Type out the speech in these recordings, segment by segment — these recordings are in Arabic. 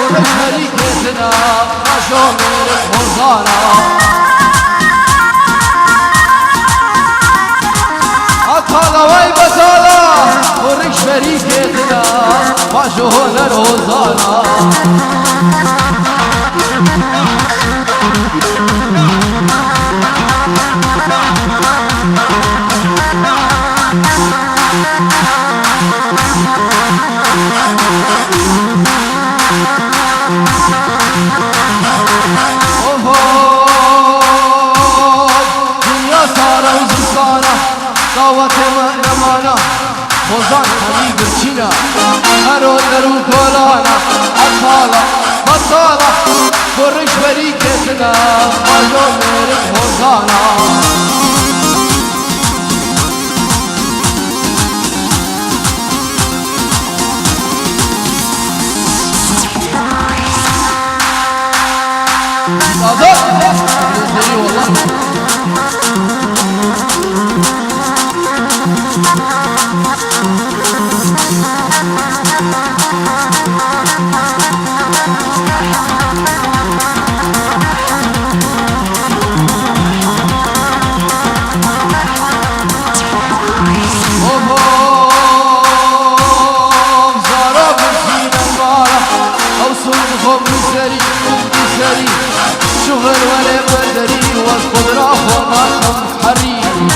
شريكتنا عشومر الحصانة عطالة ويبتالة ورك شريكتنا عشومر الحصانة نمانا خوزان همی برچینا هرو درو کولانا اطالا بطالا برش بری کتنا آجو میره خوزانا شغل ولا بدري والقدرة وما حريم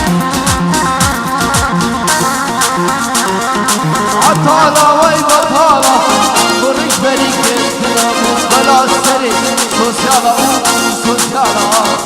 عطالة ويبطالة برش بريكتنا بلا سري سوسيالة سوسيالة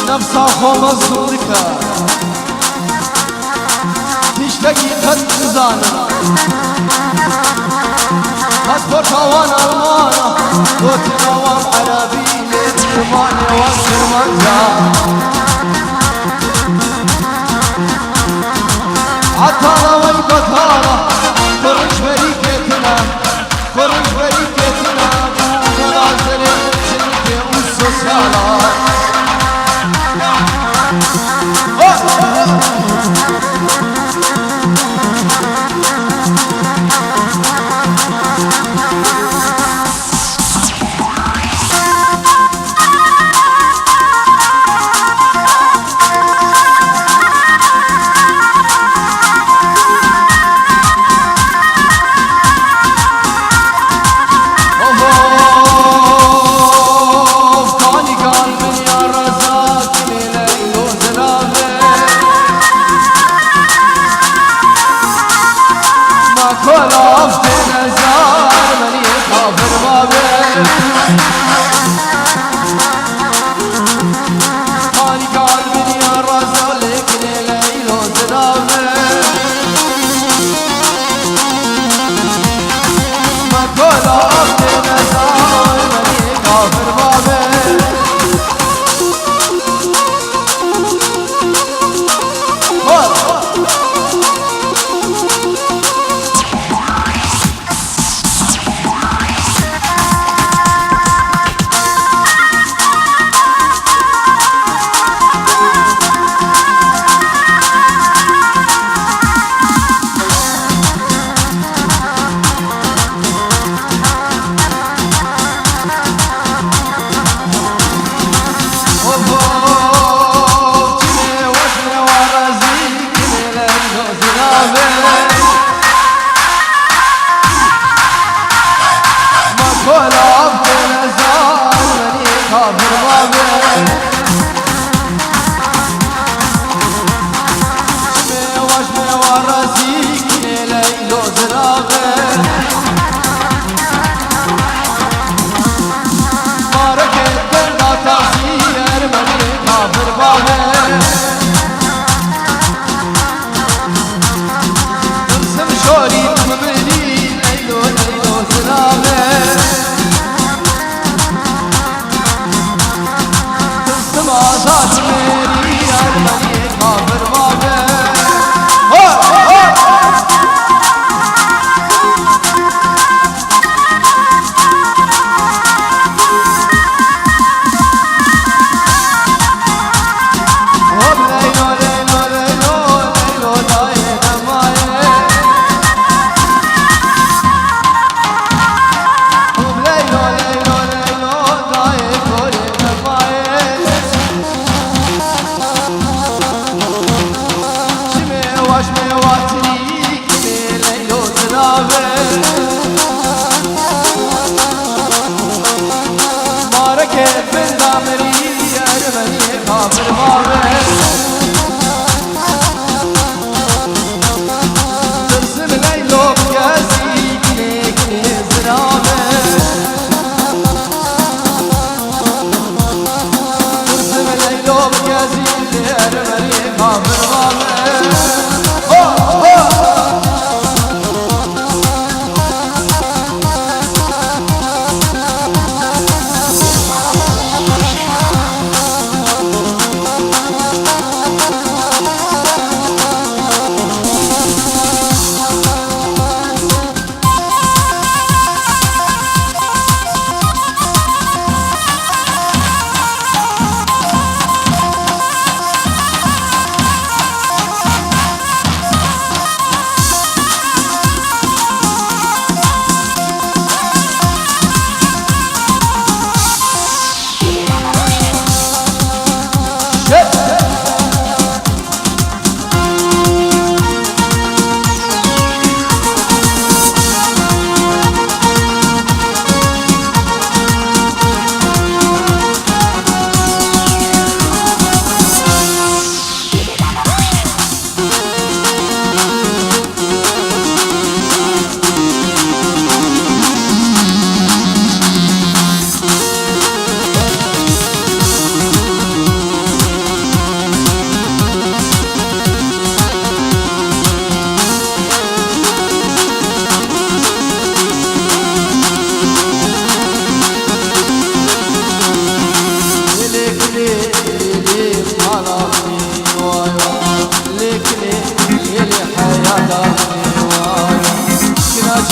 نفسا خو مصدورك تشتكي قد زانا قد برتوان المانا وتنوام عربي للكرمان والكرمان عطالة ويبطالة فرش بريكتنا فرش بريكتنا ولا زرق شركة والسوسيالة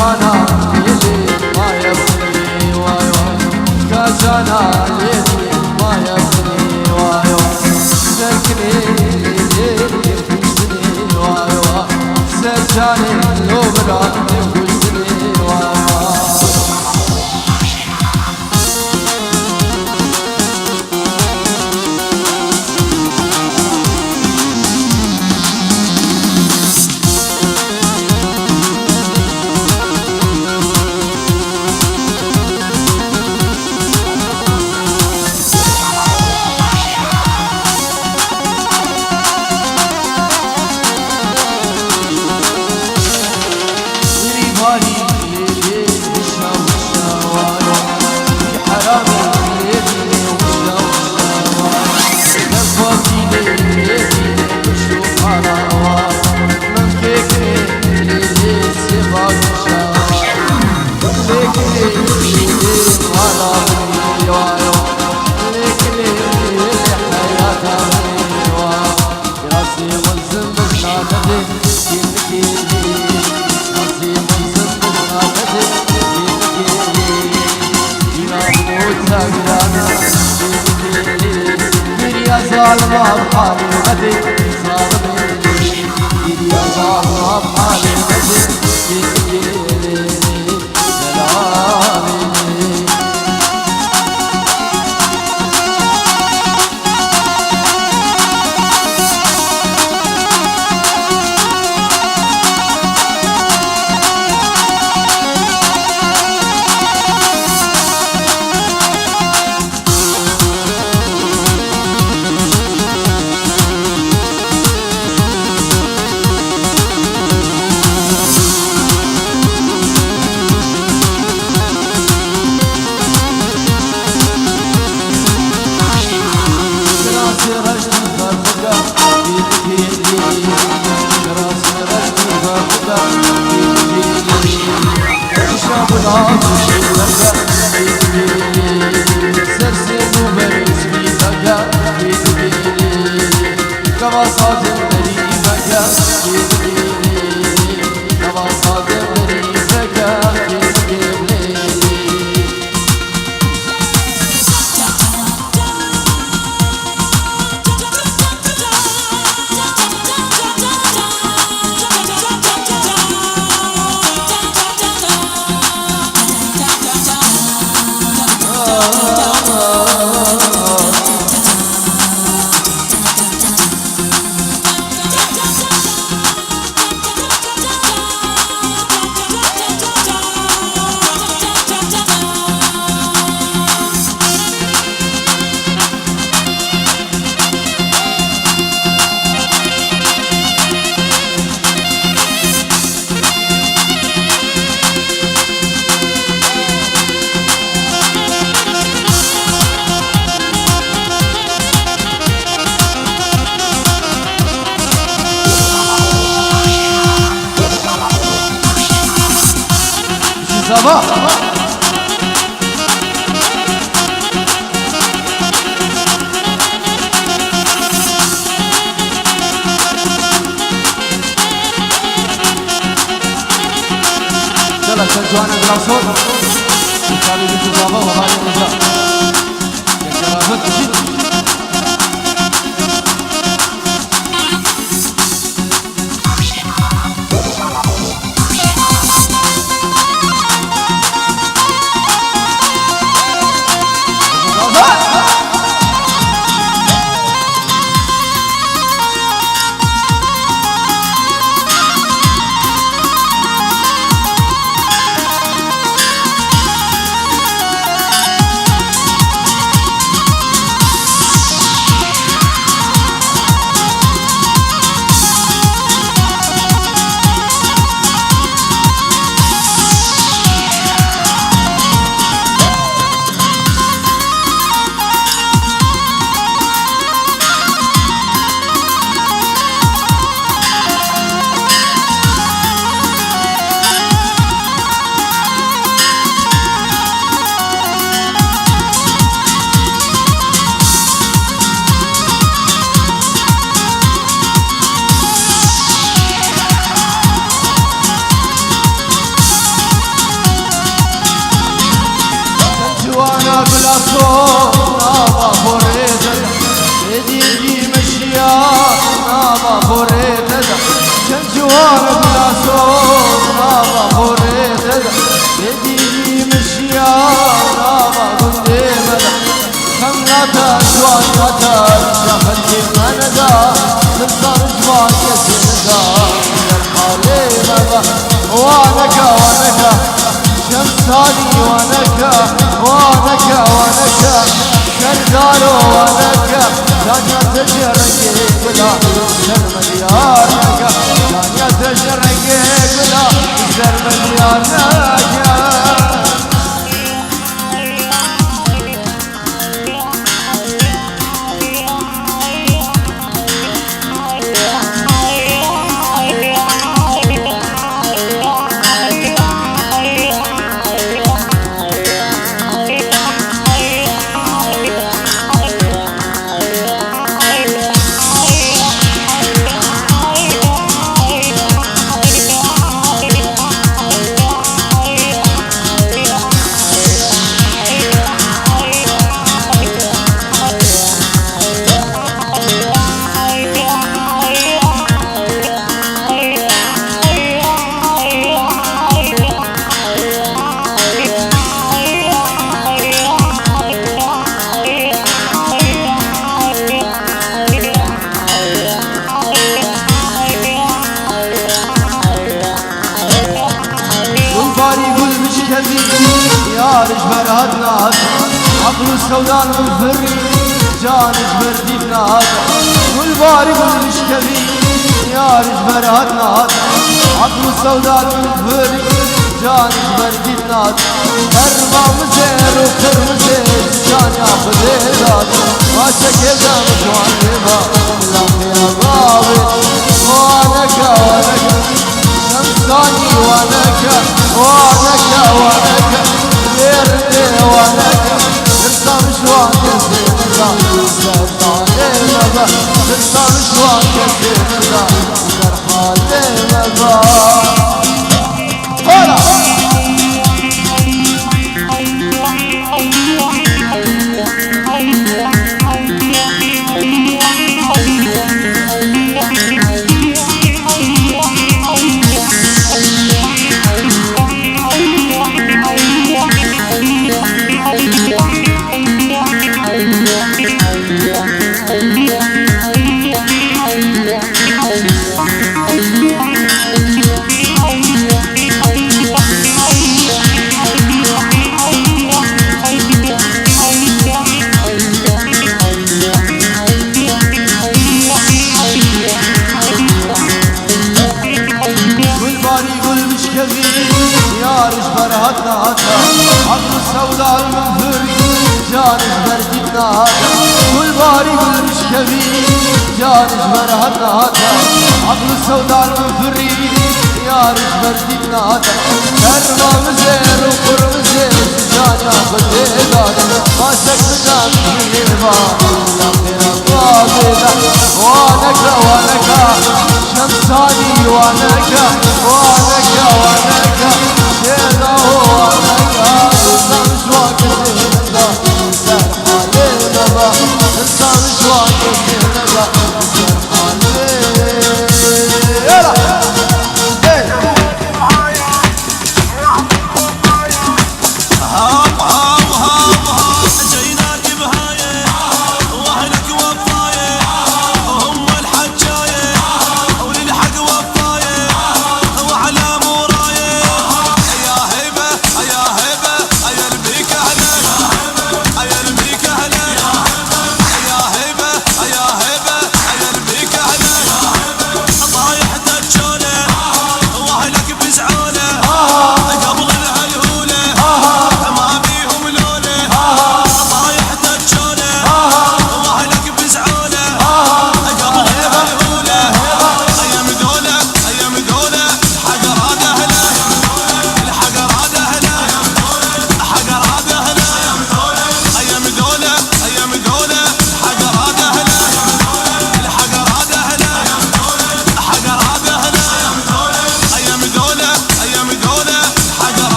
كاجانا ليلي ما يبني وايو كاجانا ليلي ما يبني وايو سكني ليلي يفوزني وايو سجاني لو بلا يفوزني وايو ظالمة بحالي غدي ظالمي يا ظالمة بحالي غدي سلامي Sabah Yalla Joana Glausot Kali itu Sabah Wahai Raja Yang kira وانك وانك وانك كردالو وانك جانيا تجرقي بلا سر مليارك جانيا تجرقي بلا سر مليارك يا رجبر هدنا عقل السودان والفري جان جبر دينا كل باري مش كبير يا رجبر هدنا عقل السودان والفري جان جبر دينا اربع مزير وخر مزير جان ياخذ هداد ما شكل دم جوان ربا لم يا غابر وانك وانك شمساني وانك وانك وانك يرتي وانك ترسم شوان كثير نظام سرطان مضى ترسم شوان كثير نظام سرطان مضى عقل السوداء المنفري جانج بردنا هذا كل باري مش كبير جانج بردنا هذا عقل السوداء المنفري يا رج بردنا هذا كرما مزير وقر مزير جان ياخذ هداد ما سكتنا بجيبا الاخير الضابطة وانك وانك شمساني وانك وانك وانك يلا وانك ترسم شوان كثير نظام سرحان لبا ترسم شوان كثير نظام سرحان يلا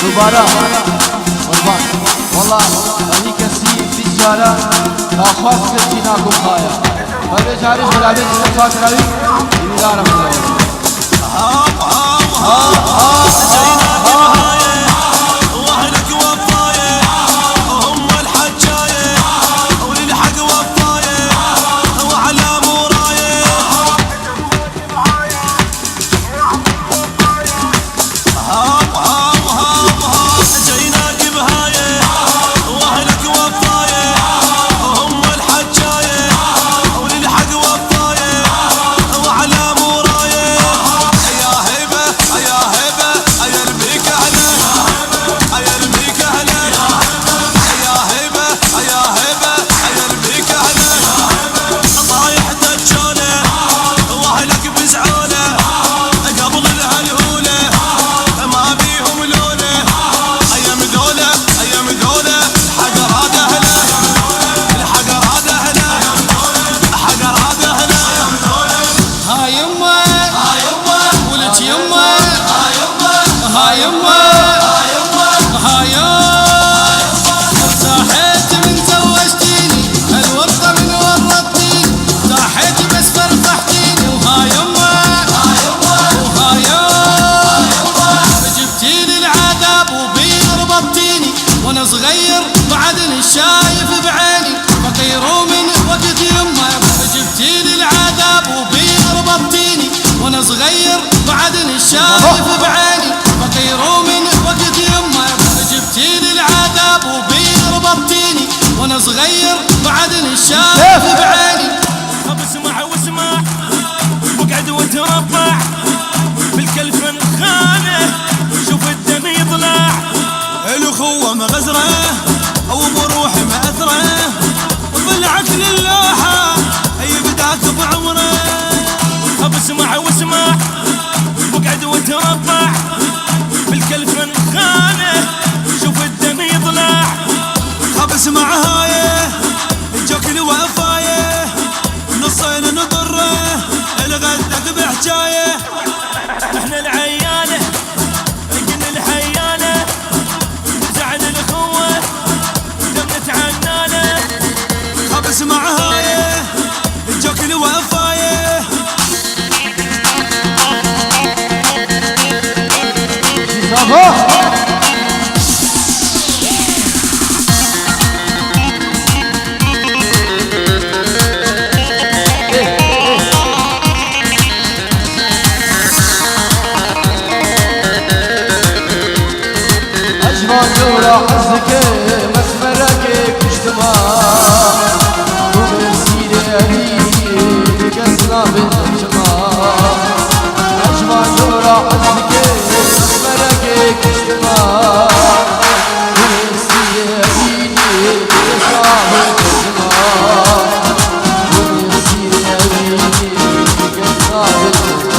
دوباره قربان والله هذه كسي تجارة خاص كتينا كوخايا هذا جاري بلابي صفات راوي يدارم يما ها يما صحيت من زوجتيني الورطة من ورطتيني صحيت بس فرفحتيني وها يما وها يما جبتيلي العذاب وبين ربطتيني وانا صغير بعدني شايف بعيني فقير ومن وقت يما جبتيلي العذاب وبين ربطتيني وانا صغير بعدني شايف بعيني فقير ومن وقت يما جبتيلي العذاب وبين ربطتيني وانا صغير بعدني شايف بعيني طب اسمع واسمع واقعد وتربع بالكلف خانه شوف الدم يطلع الاخوة مغزرة او بروح مأثرة طلعت للوحة اي بداك بعمره. طب اسمع واسمع واقعد وتربع بالكلف خانه شوف الدم يطلع. طب اسمع هايه جوك الوفايه نصين نضره الغدك بحجايه. احنا العيانه رجل الحيانه زعل الاخوه دمنا تعنانه. طب اسمع هايه جوك الوفايه دورة حزك مسمرك كشتما ومسيري أبي كسنا بالجما. أجمع دورة حزك مسمرك كشتما ومسيري أبي كسنا بالجما ومسيري أبي كسنا بالجما.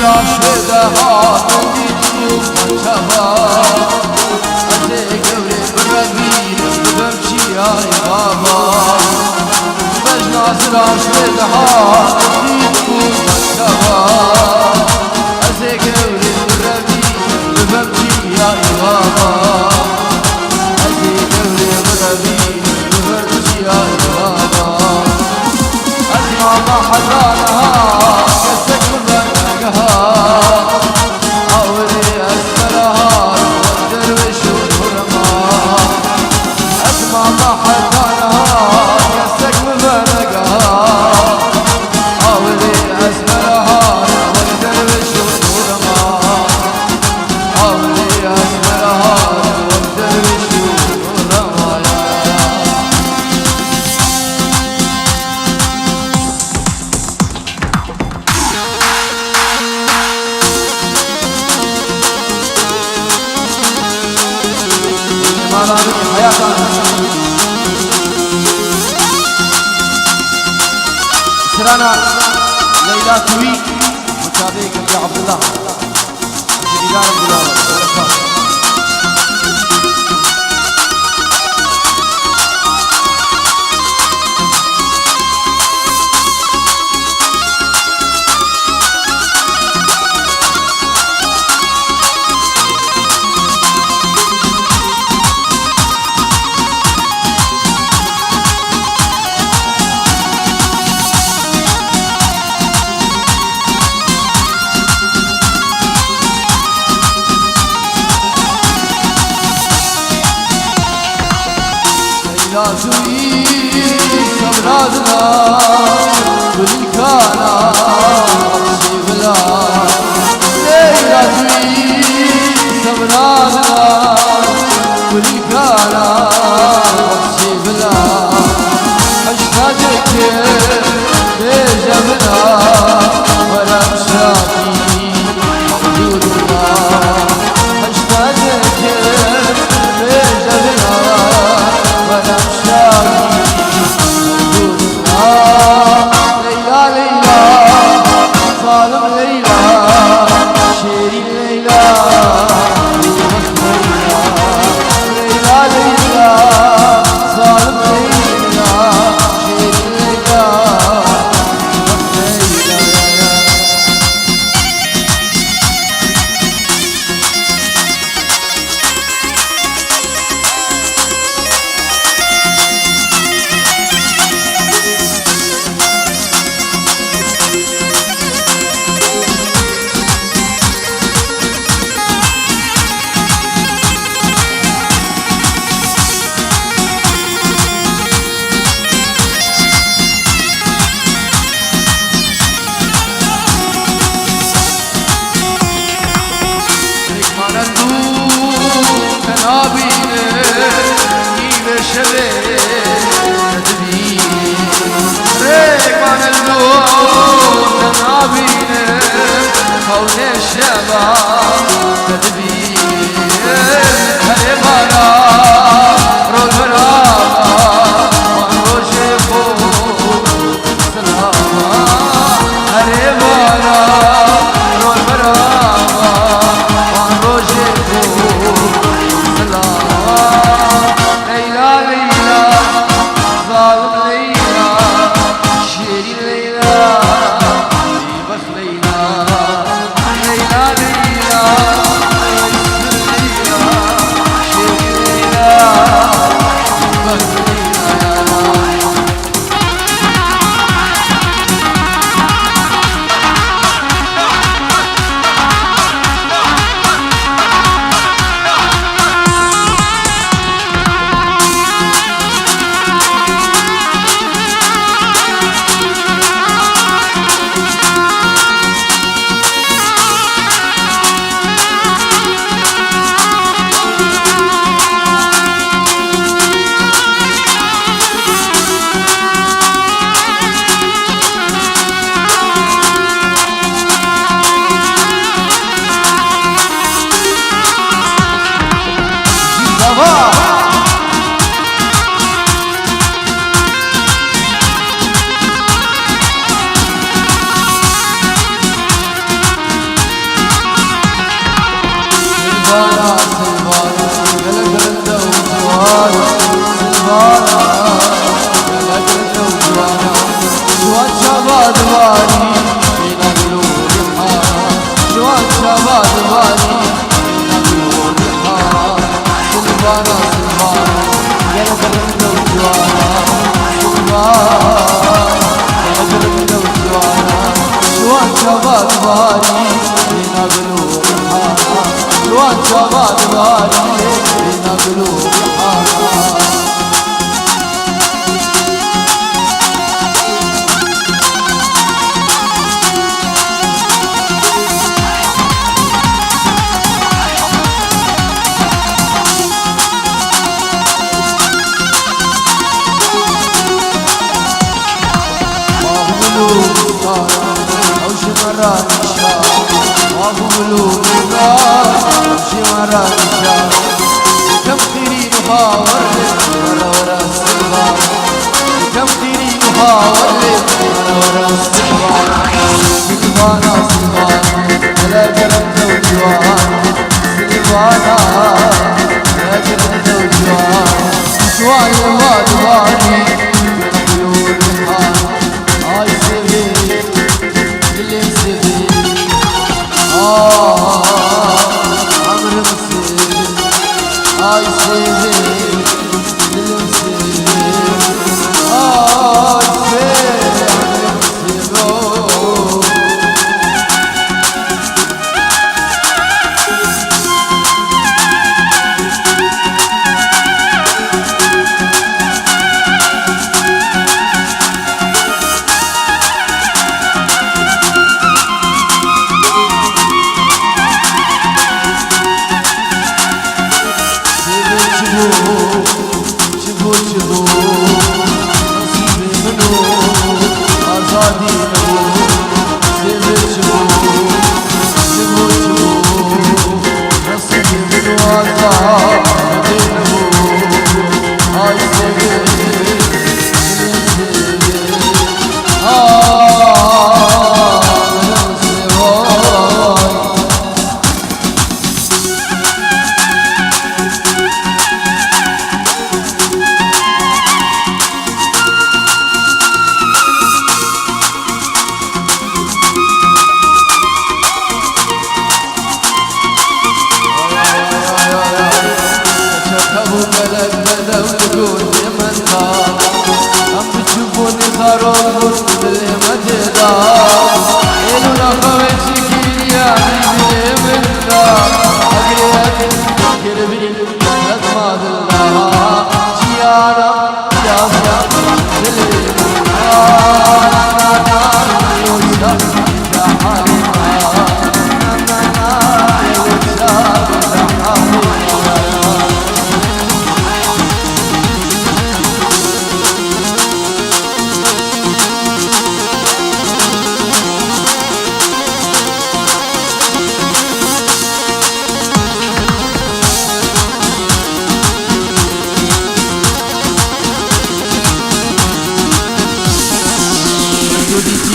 عاشقها تنديد وفتها أتيك وريد بالربيل بمشي يا بابا بجنا عاشقها تنديد وفتها أتيك وريد بالربيل بمشي يا بابا أتيك وريد بالربيل بمشي يا بابا. أسمع ما حزانها سرانا ليلى توي متابعك يا عبد الله جدار بلال ليلى توي سبرادنا بالكانا سيبلا ليلى توي سبرادنا بالكانا سيبلا اشتاقك بجبنا ولا مشاكي موجودنا اشتاقك بجبنا ولا مشاكي موجودنا ليلى ليلى ظالم ليلى شيرين ليلى ليلى ليلى ظالم ليلى شيرين ليلى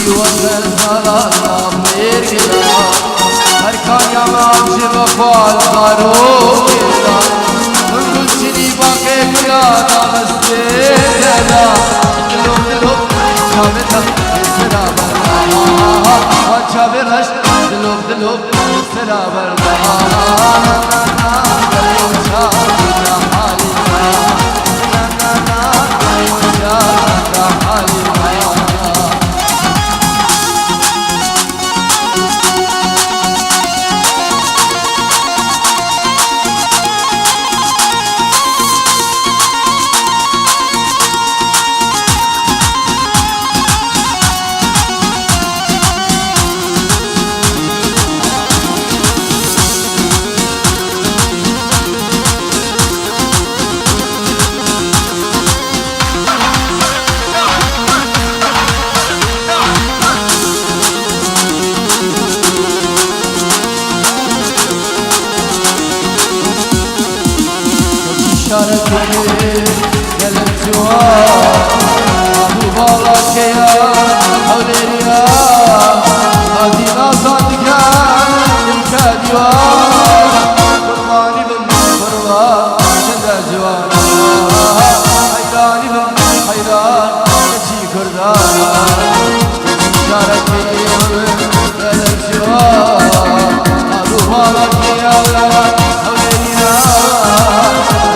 وطن سلام بيرقنا هركان يا معجب فال قاروكنا من كل سني باقي قلانا بس بيتنا دلوب دلوب شابتا بسرابرنا شابرش دلوب دلوب بسرابرنا دلوب شابتا حالنا شابتا حالنا شاركني قلب جوار أبو بالك يا حوليا هذه ناصات كان الكاديوار قرباني بالقربان شد جوانا حيراني بالحيران كشي كردان شاركني قلب جوار أبو بالك يا حوليا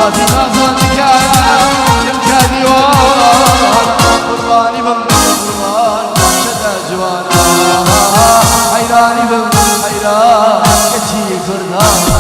هذه ناصات كان الكاديوار قرباني بالقربان شد جوانا حيراني بالحيران كشي كردان